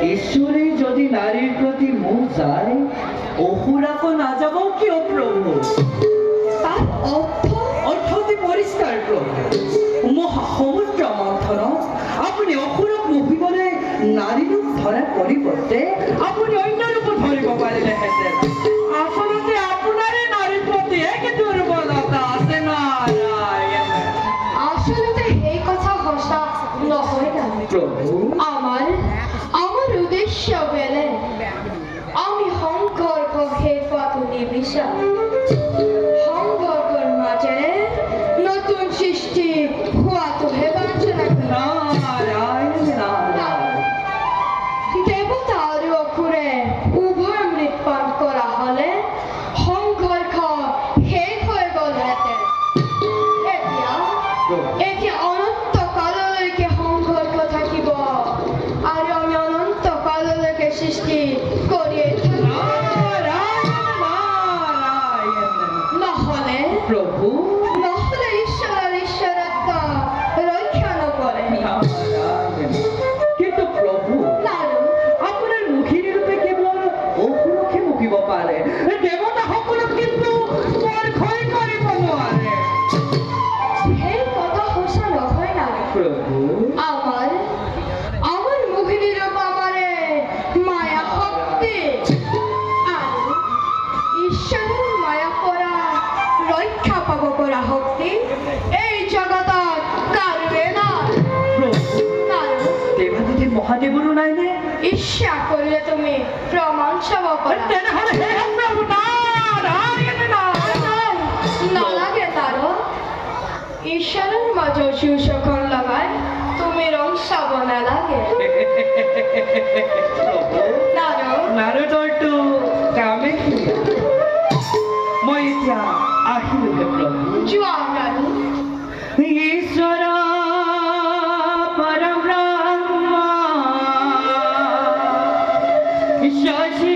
ঈশ্বরে যদি নারীর প্রতি মুখ যায়, অহুরাকো না যাব কেউ প্রভু। তার অর্থ অর্থটি পরিষ্কার প্রভু। মহা সমুদ্র মন্থন আপনি অহুরক মুখী বলে নারী রূপ ধরার পরিবর্তে আপনি অন্য রূপ ধরিব পারিলে হেতেন। আসলে আপনারই নারীর প্রতি এক দুর্বলতা আছে না। আসলে এই কথা হসা নহয় না প্রভু, আমার উদ্দেশ্য বেলে আমি সংকল্প হেতুৱাটো নিবিচাৰ সংকল্পৰ মাজেৰে নতুন সৃষ্টি হোৱাটোহে বাঞ্ছনা কৰোঁ। নারায়ণ নারায়ণ। দেৱতা আৰু অসুৰে উভয় মৃত্যুপান কৰা হলে সংঘৰ্ষ শেষ হৈ গ'লহেঁতেন। এতিয়া অনন্ত কাললৈকে সংঘৰ্ষ থাকিব আৰু আমি অনন্ত কাললৈকে সৃষ্টি কৰিয়ে থাকিম। নহলে প্রভু, ঈশ্বৰৰ ঈশ্বৰত্ব ৰক্ষা নকৰে। নারায়ণ। কিন্তু প্রভু, আৰু আপনার মুখের রূপে কেবল অহুরকে মুখিব পারে, দেবতা সকল কিন্তু মোর ক্ষয় করিব নোৱাৰে। সেই কথা সঁচা নহয় না প্রভু, আমার মোহিনী রূপ আমারে মায়া শক্তি আর ঈশ্বরের মায়া পৰা রক্ষা পাব পৰা শক্তি এই জগতত কাৰোৰে নাই। প্রভু, আৰু দেবাদিদেৱ মহাদেৱৰো নাইনে? ইচ্ছা কৰিলে তুমি প্ৰমাণ চাব পাৰা। তেনেহলে হে প্ৰভু, নারায়ণ নারায়ণ। নালাগে তাৰো ঈশ্বৰৰ মাজৰ শিৱচখন লগাই তুমি ৰং চাব নালাগে। প্রভু, তাৰো নাৰদৰটো কামে ক্ৰিয়া। মই এতিয়া আহিলোহে প্ৰভু। যোৱা আৰু ঈশ্বৰ পৰব্ৰহ্ম শশী